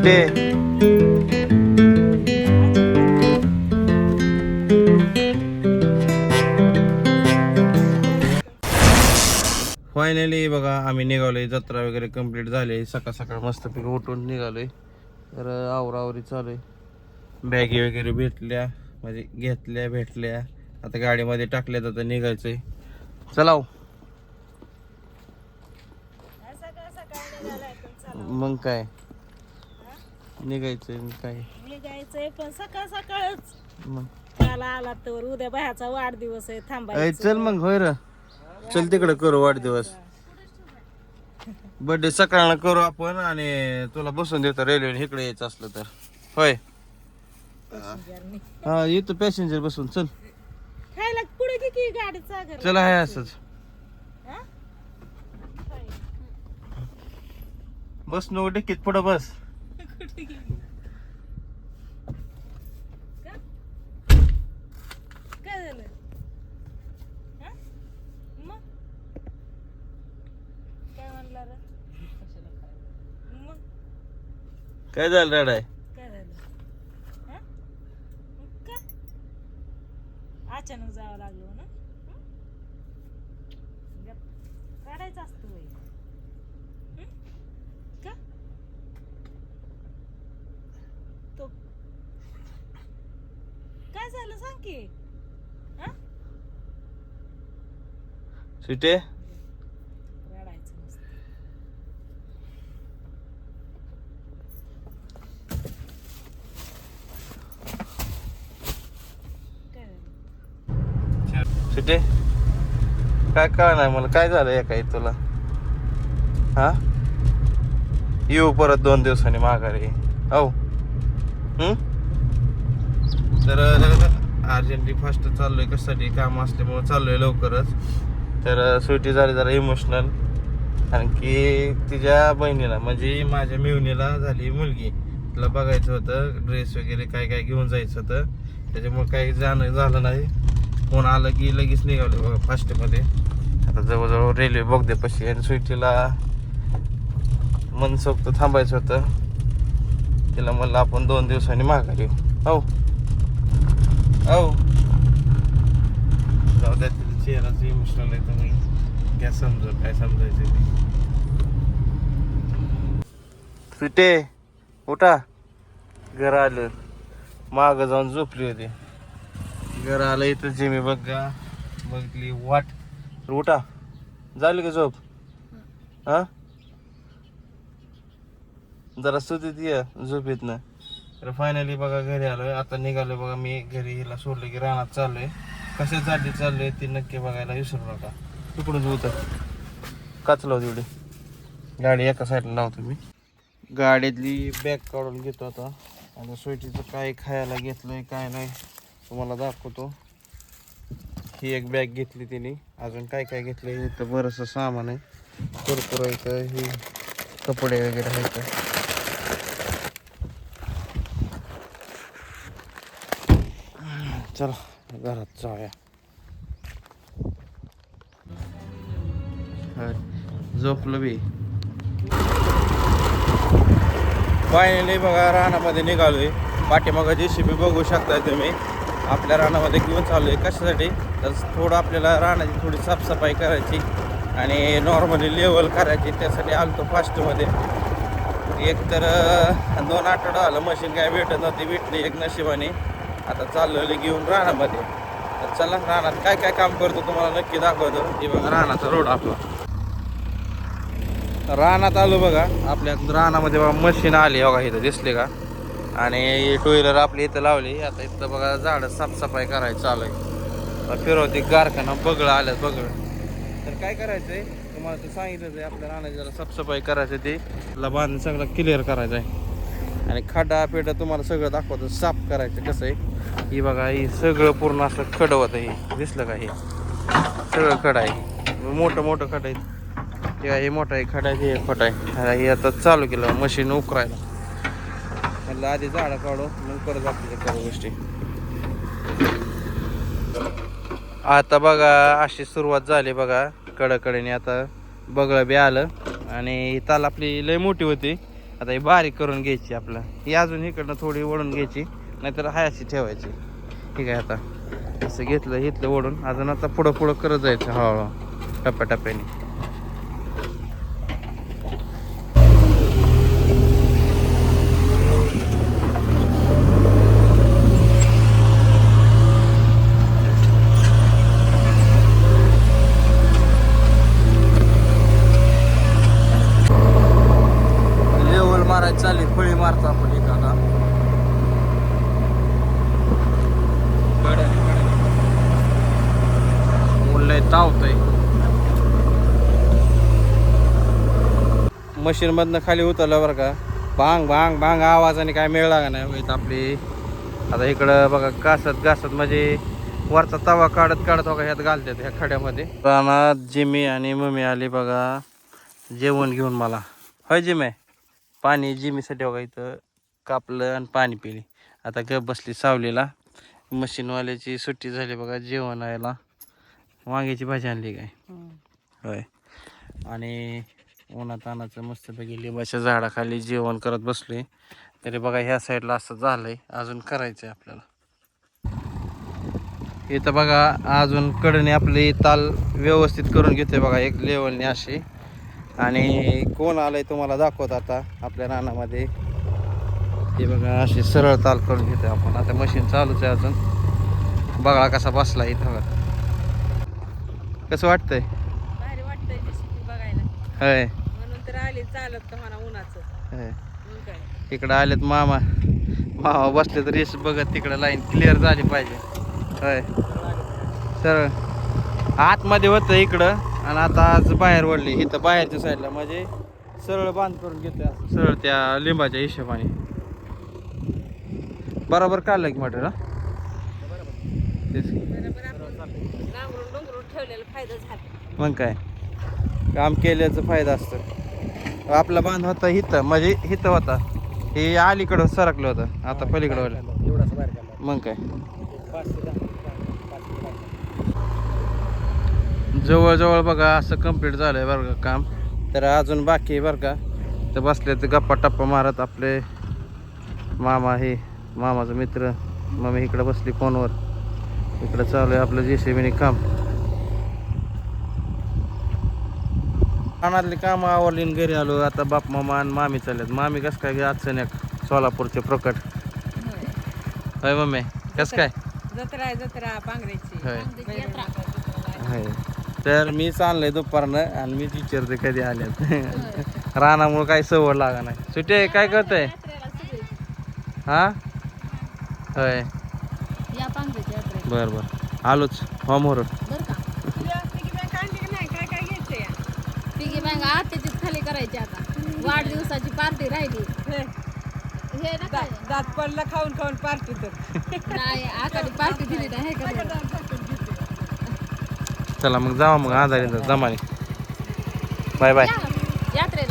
सुटे फायनली बघा आम्ही निघालोय. जत्रा वगैरे कंप्लीट झाली. सकाळ सकाळ मस्तपैकी उठून निघालोय. तर आवरावरी चालू आहे. बॅगी वगैरे भेटल्या म्हणजे घेतल्या भेटल्या. आता गाडीमध्ये टाकल्या तर निघायचंय. चला मग काय निघायचंय निघायचंय पण सकाळ सकाळच मग त्याला आला तर उद्या बाह्याचा वाढदिवस आहे. थांबायचं चल मग होय र चल तिकडे करू वाढदिवस. बर्थडे सकाळला करू आपण आणि तुला बसून देतो रेल्वे इकडे यायचं असलं तर. होय हा येतो पॅसेंजर बसून. चल खायला पुढे घे की गाडीचा घर. चला आहे असंच बस नको डिक्कीत पुढं बस. काय झालं मग काय म्हणला रे मग काय झालं रडाय? काय झालं का अचानक जावं लागलो ना. काढायचं असतं वय का तो काय झालं सांग की सुटे रडायचं नसतं. काय झालं सुटे काय कळणार मला काय झालं काय तुला? हा येऊ परत 2 दिवसांनी माघारी. हो तर अर्जंटली फास्ट चाललोय. कशासाठी काम असल्यामुळे चाललोय लवकरच. तर सुट्टी झाली जरा इमोशनल. कारण की तिच्या बहिणीला म्हणजे माझ्या मिवणीला झाली मुलगी. तिला बघायचं होतं. ड्रेस वगैरे काय काय घेऊन जायचं होतं. त्याच्यामुळे काही जाणं झालं नाही. फोन आलं की लगेच निघालो बघा फास्टमध्ये. आता जवळजवळ रेल्वे बोगद्यापाशी आणि सुट्टीला मनसोक्त थांबायचं होतं. तिला म्हणलं आपण 2 दिवसांनी माघारी येऊ. हो जाऊ द्या. तिचा चेहराच इमोशनल आहे. तुम्ही काय समजू काय समजायचं ते. सुटे उठा. घर आलं. माग जाऊन झोपली होती. घर आलं इथं जे मी बघा बघली वाट. तर उठा झाली का झोप? हा जरा सुधीत ये झोपेत ना. तर फायनली बघा घरी आलोय. आता निघालोय बघा मी घरी. हिला सोडलं की रानात चाललोय. कशासाठी चाललोय ते नक्की बघायला विसरू नका. तिकडून होतं काचलाव तेवढी गाडी एका साईडला लावतो मी. गाडीतली बॅग काढून घेतो आता. आता स्वीटीचं काय खायला घेतलंय काय नाही तुम्हाला दाखवतो. ही एक बॅग घेतली तिने. अजून काय काय घेतलंय इथं बरंचसं सामान आहे. कुरकुर इथं ही कपडे वगैरे आहेत. चला घरात जाऊया. झोपलं बी. फायनली बघा रानामध्ये निघालोय. पाठीमागं JCB बघू शकताय तुम्ही. आपल्या रानामध्ये घेऊन चाललोय. कशासाठी तर थोडं आपल्याला रानाची थोडी साफसफाई करायची आणि नॉर्मली लेवल करायची. त्यासाठी आलतो फास्टमध्ये. एक तर 2 आठवडं आलं मशीन काय भेटत नव्हती. भेटली एक नशिबाने. आता चाललेलं घेऊन रानामध्ये. तर चला रानात काय काय काम करतो तुम्हाला नक्की दाखवतो. हे बघा रानाचा रोड आपला. रानात आलो बघा. आपल्या रानामध्ये बघा मशीन आली बघा इथं दिसले का. आणि 2 व्हीलर आपली इथं लावली. आता इथं बघा झाडं साफसफाई करायची चालू आहे. फिरवते कारखाना बगळं आलं बगळं. तर काय करायचं आहे तुम्हाला ते सांगितलं आहे. आपल्या रानाची जरा साफसफाई करायचं ते बांधून सगळं क्लिअर करायचं आहे. आणि खड्डा पेटा तुम्हाला सगळं दाखवतं. साफ करायचं कसं आहे. ही बघा ही सगळं पूर्ण असं खडवत आहे. दिसलं का हे सगळं खड आहे. मोठं मोठं खड आहे. हे मोठा आहे खडा आहे. हे खोटा आहे. हे आता चालू केलं मशीन उकरायला. म्हटलं आधी झाडं काढू मग परत आपल्याला सर्व गोष्टी. आता बघा अशी सुरुवात झाली बघा. कडकडीने आता बगळं बी आलं. आणि ताल आपली लय मोठी होती आता ही बारीक करून घ्यायची आपलं, ही अजून इकडनं थोडी ओढून घ्यायची, नाहीतर हायाशी ठेवायची. ठीक आहे, आता असं घेतलं इथलं ओढून, अजून आता पुढं पुढं करत जायचं हळूहळू टप्प्याटप्प्याने. लेवल मारायची चालली, फळी मारतो आपण एखादा. मुलं तावतंय. मशीन मधनं खाली उतरलं बरं का, भांग भांग भांग आवाजाने काय मिळ लागा नाही होईत आपली. आता इकडं बघा घासत घासत म्हणजे वरचा तवा काढत काढत बघा ह्यात घालतात ह्या खड्यामध्ये. रानात जिमी आणि मम्मी आली बघा जेवण घेऊन मला. होय जिमे, पाणी जिमीसाठी बघा इथं कापलं आणि पाणी पिली. आता गप बसली सावलीला. मशीनवाल्याची सुट्टी झाली बघा, जेवण यायला. वांग्याची भाजी आणली काय? होय. आणि उन्हात आणायचं मस्तपैकी लिंबाच्या झाडाखाली जेवण करत बसलोय. तरी बघा ह्या साईडला असं झालंय, अजून करायचंय आपल्याला. इथं बघा अजून कडने आपली ताल व्यवस्थित करून घेतोय बघा एक लेवलने अशी. आणि कोण आलंय तुम्हाला दाखवत आता आपल्या रानामध्ये. हे बघा अशी सरळ ताल करून घेतोय आपण. आता मशीन चालूच आहे अजून. बघा कसा बसला इथं बघा. कसं वाटतंय? भारी वाटतंय JCB बघायला. होय. म्हणून तर आली चालत का म्हणा उन्हाचं. होय. मग काय. इकडं आलेत मामा. मामा बसले तर रेस बघत तिकडं लाईन क्लिअर झाली पाहिजे. होय. सरळ आतमध्ये होतं इकडं आणि आता आज बाहेर वळली इथं बाहेरच्या साईडला, म्हणजे सरळ बांध करून घेतोय असं सरळ त्या लिंबाच्या हिशोबाने. बरोबर काढलं की मटेरियल. तेच बरोबर आपण नांगरून डोंगरून ठेवलेला फायदा झाला. मग काय, काम केल्याचा फायदा असतो. आपला बांध होता इथं, म्हणजे इथं होता, हे अलीकडं सरकलं होतं, आता पलीकडं वाढलं. मग काय जवळजवळ बघा असं कंप्लीट झालंय बरं का काम. तर अजून बाकी बरं का. तर बसले तर गप्पा टप्पा मारत आपले मामा, हे मामाचा मित्र. मम्मी इकडं बसली फोनवर. इकडं चालू आहे आपलं JCB काम. रानातली कामं आवरली आणि घरी आलो. आता बाप मामा आणि मामी चाललेत. मामी कसं काय गे अचानक सोलापूरचे प्रकट? होय मम्मी कसं काय? जत्रा जत्रा पांघरायची. होय. तर मी चाललंय दुपारनं आणि मी विचारते कधी आल्यात. रानामुळे काही सवड लागा नाही. सुटे काय करतोय? हा होय. बरं बरं आलोच होमवर. पिगी बँक आत्याचीच खाली करायची आता. वाढदिवसाची पार्टी राहिली. हे ना काय दात पडला खाऊन खाऊन पार्टी तर नाही आकाडी पार्टी दिली नाही. चला मग जावा मग आजारी जमाने. Bye bye. यात्रेला